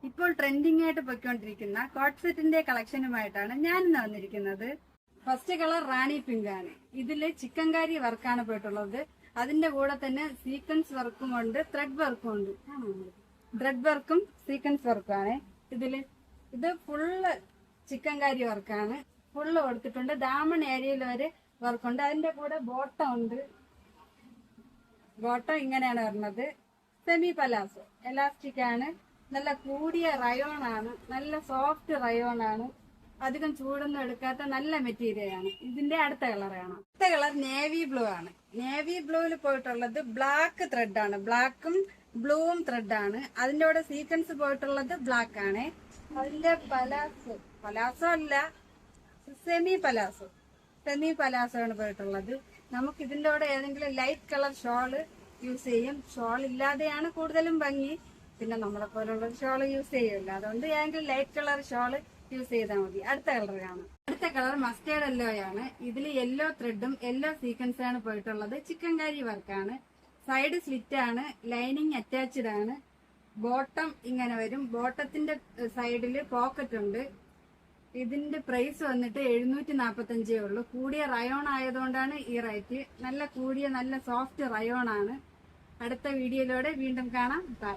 ഇപ്പോൾ ട്രെൻഡിങ് ആയിട്ട് പൊയ്ക്കൊണ്ടിരിക്കുന്ന കോട്ട് സെറ്റിന്റെ കളക്ഷനുമായിട്ടാണ് ഞാൻ ഇന്ന് വന്നിരിക്കുന്നത്. ഫസ്റ്റ് കളർ റാണി പിങ്ക് ആണ്. ഇതില് ചിക്കൻകാരി വർക്കാണ് പോയിട്ടുള്ളത്. അതിന്റെ കൂടെ തന്നെ സീക്വൻസ് വർക്കും ഉണ്ട്, ത്രെഡ് വർക്കും ഉണ്ട്. ത്രെഡ് വർക്കും സീക്വൻസ് വർക്കും ആണ് ഇത് ഫുള്ള് ചിക്കൻകാരി വർക്കാണ്. ഫുള്ള് കൊടുത്തിട്ടുണ്ട്. ദാമൺ ഏരിയയിൽ വരെ വർക്കുണ്ട്. അതിന്റെ കൂടെ ബോട്ടം ഉണ്ട്. ബോട്ടം ഇങ്ങനെയാണ് വരുന്നത്. സെമി പലാസോ എലാസ്റ്റിക് ആണ്. നല്ല കൂടിയ റയോൺ ആണ്. നല്ല സോഫ്റ്റ് റയോൺ ആണ്. അധികം ചൂടൊന്നും എടുക്കാത്ത നല്ല മെറ്റീരിയൽ ആണ്. ഇതിന്റെ അടുത്ത കളറാണ്. അടുത്ത കളർ നേവി ബ്ലൂ ആണ്. നേവി ബ്ലൂവിൽ പോയിട്ടുള്ളത് ബ്ലാക്ക് ത്രെഡ് ആണ്. ബ്ലാക്കും ബ്ലൂവും ത്രെഡ് ആണ്. അതിന്റെ കൂടെ സീക്വൻസ് പോയിട്ടുള്ളത് ബ്ലാക്ക് ആണ്. അതിന്റെ പലാസോ അല്ല, സെമി പലാസോ ആണ് പോയിട്ടുള്ളത്. നമുക്ക് ഇതിന്റെ കൂടെ ഏതെങ്കിലും ലൈറ്റ് കളർ ഷോള് യൂസ് ചെയ്യും. ഷോൾ ഇല്ലാതെയാണ് കൂടുതലും ഭംഗി. പിന്നെ നമ്മളെ പോലുള്ള ഷോള് യൂസ് ചെയ്യില്ല. അതുകൊണ്ട് ഏതെങ്കിലും ലൈറ്റ് കളർ ഷോള് യൂസ് ചെയ്താൽ മതി. അടുത്ത കളർ കാണാം. അടുത്ത കളർ മസ്റ്റേർഡ് യെല്ലോ ആണ്. ഇതിൽ യെല്ലോ ത്രെഡും യെല്ലോ സീക്വൻസ് ആണ് പോയിട്ടുള്ളത്. ചിക്കൻകാരി വർക്കാണ്. സൈഡ് സ്ലിറ്റ് ആണ്. ലൈനിങ് അറ്റാച്ച്ഡ് ആണ്. ബോട്ടം ഇങ്ങനെ വരും. ബോട്ടത്തിന്റെ സൈഡില് പോക്കറ്റ് ഉണ്ട്. ഇതിന്റെ പ്രൈസ് വന്നിട്ട് 745 ഉള്ളൂ. കൂടിയ റയോൺ ആയതുകൊണ്ടാണ് ഈ റേറ്റ്. നല്ല കൂടിയ നല്ല സോഫ്റ്റ് റയോൺ ആണ്. അടുത്ത വീഡിയോയിലൂടെ വീണ്ടും കാണാം. ബൈ.